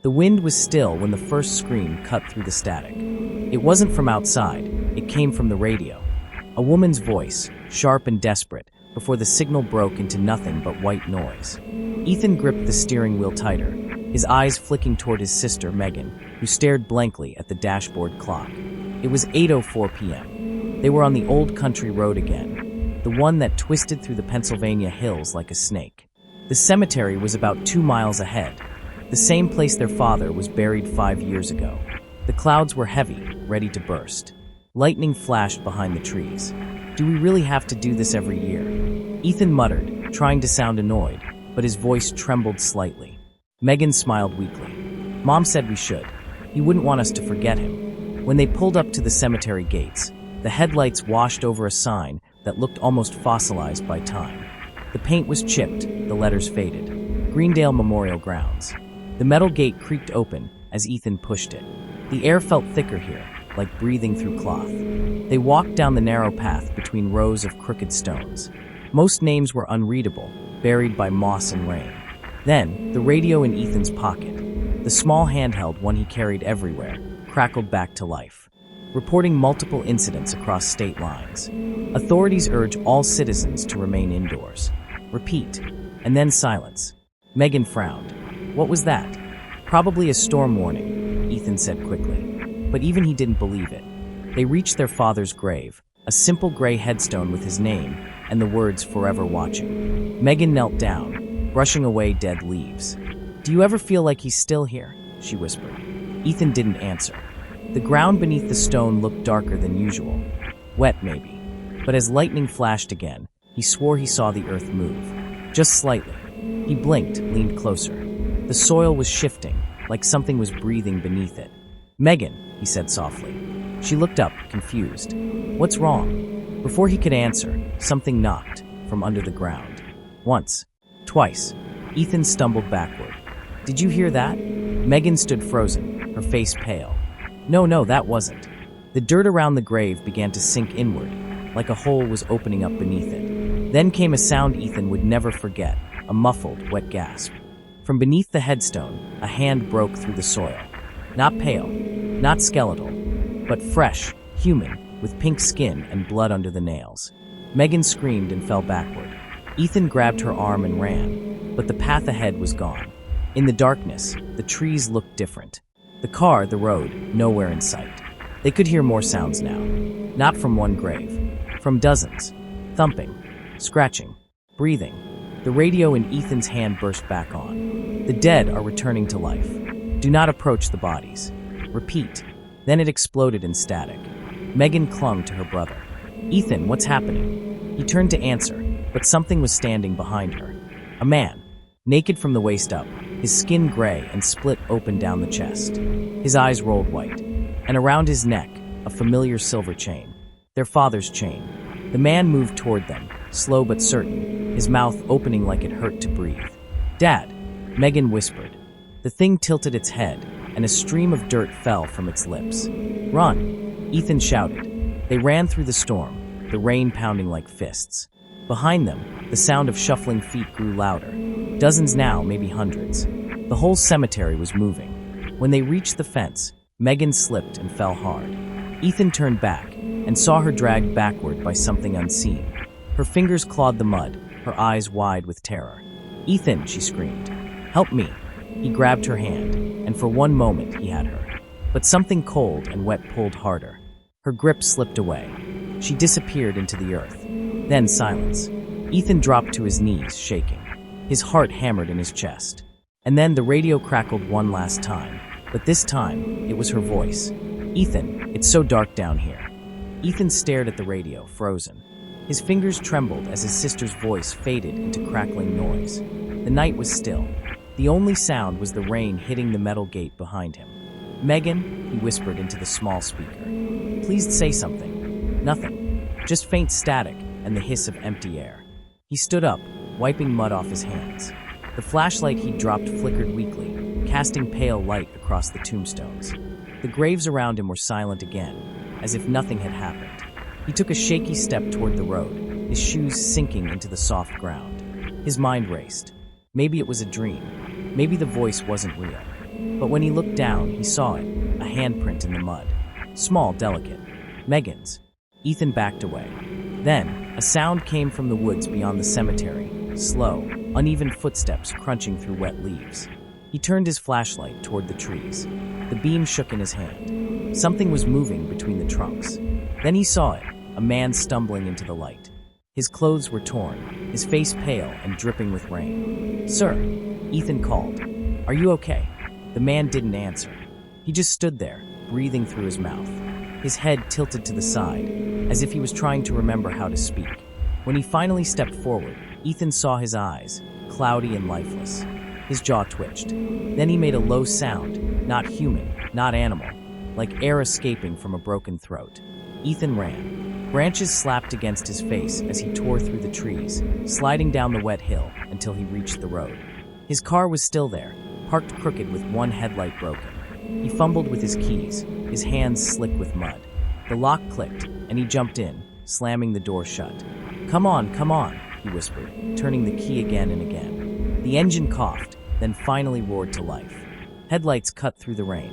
The wind was still when the first scream cut through the static. It wasn't from outside, it came from the radio. A woman's voice, sharp and desperate, before the signal broke into nothing but white noise. Ethan gripped the steering wheel tighter, his eyes flicking toward his sister, Megan, who stared blankly at the dashboard clock. It was 8:04 p.m. They were on the old country road again, the one that twisted through the Pennsylvania hills like a snake. The cemetery was about 2 miles ahead, the same place their father was buried 5 years ago. The clouds were heavy, ready to burst. Lightning flashed behind the trees. Do we really have to do this every year? Ethan muttered, trying to sound annoyed, but his voice trembled slightly. Megan smiled weakly. Mom said we should. He wouldn't want us to forget him. When they pulled up to the cemetery gates, the headlights washed over a sign that looked almost fossilized by time. The paint was chipped, the letters faded. Greendale Memorial Grounds. The metal gate creaked open as Ethan pushed it. The air felt thicker here, like breathing through cloth. They walked down the narrow path between rows of crooked stones. Most names were unreadable, buried by moss and rain. Then, the radio in Ethan's pocket, the small handheld one he carried everywhere, crackled back to life, reporting multiple incidents across state lines. Authorities urge all citizens to remain indoors. Repeat, and then silence. Megan frowned. What was that? Probably a storm warning, Ethan said quickly. But even he didn't believe it. They reached their father's grave, a simple gray headstone with his name and the words "Forever Watching." Megan knelt down, brushing away dead leaves. Do you ever feel like he's still here? She whispered. Ethan didn't answer. The ground beneath the stone looked darker than usual. Wet, maybe. But as lightning flashed again, he swore he saw the earth move. Just slightly. He blinked, leaned closer. The soil was shifting, like something was breathing beneath it. Megan, he said softly. She looked up, confused. What's wrong? Before he could answer, something knocked from under the ground. Once. Twice. Ethan stumbled backward. Did you hear that? Megan stood frozen, her face pale. No, that wasn't. The dirt around the grave began to sink inward, like a hole was opening up beneath it. Then came a sound Ethan would never forget, a muffled, wet gasp. From beneath the headstone, a hand broke through the soil. Not pale, not skeletal, but fresh, human, with pink skin and blood under the nails. Megan screamed and fell backward. Ethan grabbed her arm and ran, but the path ahead was gone. In the darkness, the trees looked different. The car, the road, nowhere in sight. They could hear more sounds now. Not from one grave. From dozens. Thumping, scratching, breathing. The radio in Ethan's hand burst back on. The dead are returning to life. Do not approach the bodies. Repeat. Then it exploded in static. Megan clung to her brother. Ethan, what's happening? He turned to answer, but something was standing behind her. A man, naked from the waist up, his skin gray and split open down the chest. His eyes rolled white, and around his neck, a familiar silver chain. Their father's chain. The man moved toward them, slow but certain, his mouth opening like it hurt to breathe. Dad, Megan whispered. The thing tilted its head, and a stream of dirt fell from its lips. Run, Ethan shouted. They ran through the storm, the rain pounding like fists. Behind them, the sound of shuffling feet grew louder. Dozens now, maybe hundreds. The whole cemetery was moving. When they reached the fence, Megan slipped and fell hard. Ethan turned back and saw her dragged backward by something unseen. Her fingers clawed the mud, her eyes wide with terror. Ethan, she screamed. Help me. He grabbed her hand, and for one moment he had her. But something cold and wet pulled harder. Her grip slipped away. She disappeared into the earth. Then silence. Ethan dropped to his knees, shaking. His heart hammered in his chest. And then the radio crackled one last time, but this time it was her voice. Ethan, it's so dark down here. Ethan stared at the radio, frozen. His fingers trembled as his sister's voice faded into crackling noise. The night was still. The only sound was the rain hitting the metal gate behind him. Megan, he whispered into the small speaker. Please say something. Nothing. Just faint static and the hiss of empty air. He stood up, wiping mud off his hands. The flashlight he'd dropped flickered weakly, casting pale light across the tombstones. The graves around him were silent again, as if nothing had happened. He took a shaky step toward the road, his shoes sinking into the soft ground. His mind raced. Maybe it was a dream. Maybe the voice wasn't real. But when he looked down, he saw it, a handprint in the mud. Small, delicate. Megan's. Ethan backed away. Then, a sound came from the woods beyond the cemetery, slow, uneven footsteps crunching through wet leaves. He turned his flashlight toward the trees. The beam shook in his hand. Something was moving between the trunks. Then he saw it, a man stumbling into the light. His clothes were torn, his face pale and dripping with rain. "Sir," Ethan called. "Are you okay?" The man didn't answer. He just stood there, breathing through his mouth. His head tilted to the side, as if he was trying to remember how to speak. When he finally stepped forward, Ethan saw his eyes, cloudy and lifeless. His jaw twitched. Then he made a low sound, not human, not animal, like air escaping from a broken throat. Ethan ran. Branches slapped against his face as he tore through the trees, sliding down the wet hill until he reached the road. His car was still there, parked crooked with one headlight broken. He fumbled with his keys, his hands slick with mud. The lock clicked, and he jumped in, slamming the door shut. Come on," he whispered, turning the key again and again. The engine coughed, then finally roared to life. Headlights cut through the rain.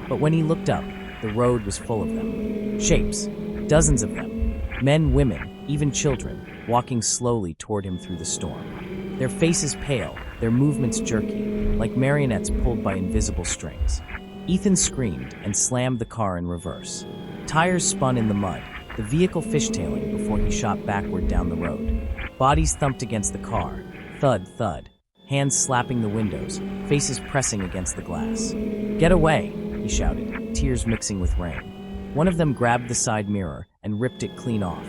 But when he looked up, the road was full of them. Shapes, dozens of them. Men, women, even children, walking slowly toward him through the storm. Their faces pale, their movements jerky, like marionettes pulled by invisible strings. Ethan screamed and slammed the car in reverse. Tires spun in the mud, the vehicle fishtailing before he shot backward down the road. Bodies thumped against the car. Thud, thud. Hands slapping the windows, faces pressing against the glass. "Get away," he shouted, tears mixing with rain. One of them grabbed the side mirror and ripped it clean off.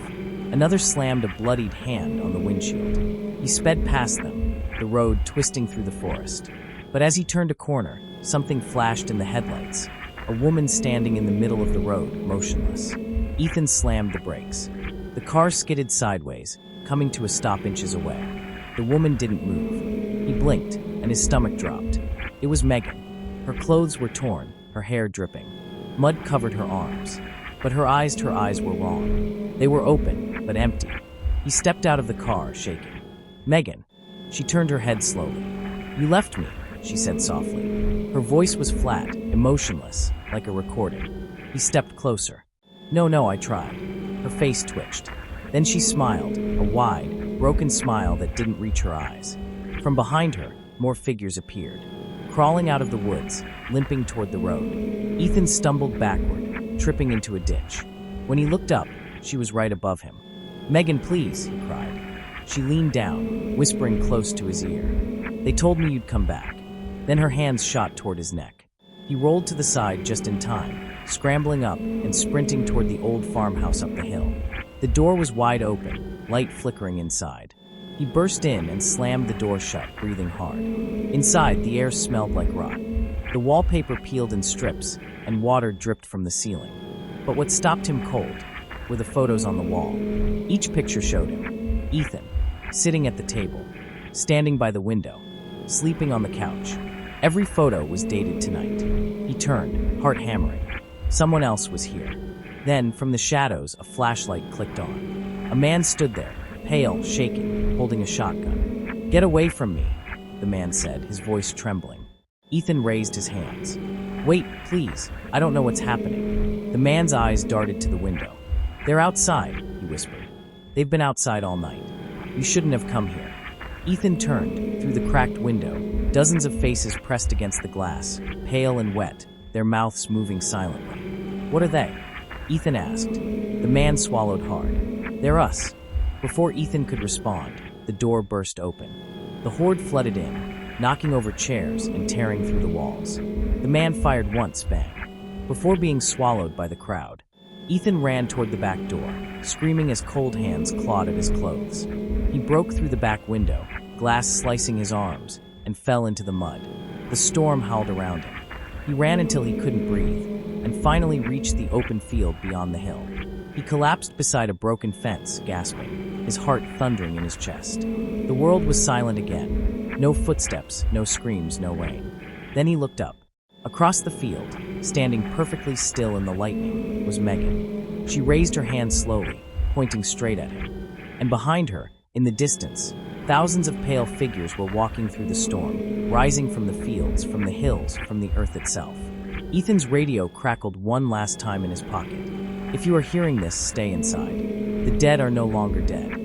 Another slammed a bloodied hand on the windshield. He sped past them, the road twisting through the forest. But as he turned a corner, something flashed in the headlights. A woman standing in the middle of the road, motionless. Ethan slammed the brakes. The car skidded sideways, coming to a stop inches away. The woman didn't move. He blinked, and his stomach dropped. It was Megan. Her clothes were torn, her hair dripping. Mud covered her arms. But her eyes were wrong. They were open, but empty. He stepped out of the car, shaking. "Megan." She turned her head slowly. "You left me," she said softly. Her voice was flat, emotionless, like a recording. He stepped closer. No, I tried." Her face twitched. Then she smiled, a wide, broken smile that didn't reach her eyes. From behind her, more figures appeared. Crawling out of the woods, limping toward the road. Ethan stumbled backward, tripping into a ditch. When he looked up, she was right above him. "Megan, please," he cried. She leaned down, whispering close to his ear. "They told me you'd come back." Then her hands shot toward his neck. He rolled to the side just in time, scrambling up and sprinting toward the old farmhouse up the hill. The door was wide open, light flickering inside. He burst in and slammed the door shut, breathing hard. Inside, the air smelled like rot. The wallpaper peeled in strips, and water dripped from the ceiling. But what stopped him cold were the photos on the wall. Each picture showed him Ethan, sitting at the table, standing by the window, sleeping on the couch. Every photo was dated tonight. He turned, heart hammering. Someone else was here. Then, from the shadows, a flashlight clicked on. A man stood there, pale, shaking, holding a shotgun. "Get away from me," the man said, his voice trembling. Ethan raised his hands. "Wait, please, I don't know what's happening." The man's eyes darted to the window. "They're outside," he whispered. "They've been outside all night. You shouldn't have come here." Ethan turned, through the cracked window, dozens of faces pressed against the glass, pale and wet, their mouths moving silently. "What are they?" Ethan asked. The man swallowed hard. "They're us." Before Ethan could respond, the door burst open. The horde flooded in, knocking over chairs and tearing through the walls. The man fired once, bang, before being swallowed by the crowd. Ethan ran toward the back door, screaming as cold hands clawed at his clothes. He broke through the back window, glass slicing his arms, and fell into the mud. The storm howled around him. He ran until he couldn't breathe, and finally reached the open field beyond the hill. He collapsed beside a broken fence, gasping, his heart thundering in his chest. The world was silent again. No footsteps, no screams, no rain. Then he looked up. Across the field, standing perfectly still in the lightning, was Megan. She raised her hand slowly, pointing straight at him. And behind her, In the distance, thousands of pale figures were walking through the storm, rising from the fields, from the hills, from the earth itself. Ethan's radio crackled one last time in his pocket. If you are hearing this, stay inside. The dead are no longer dead.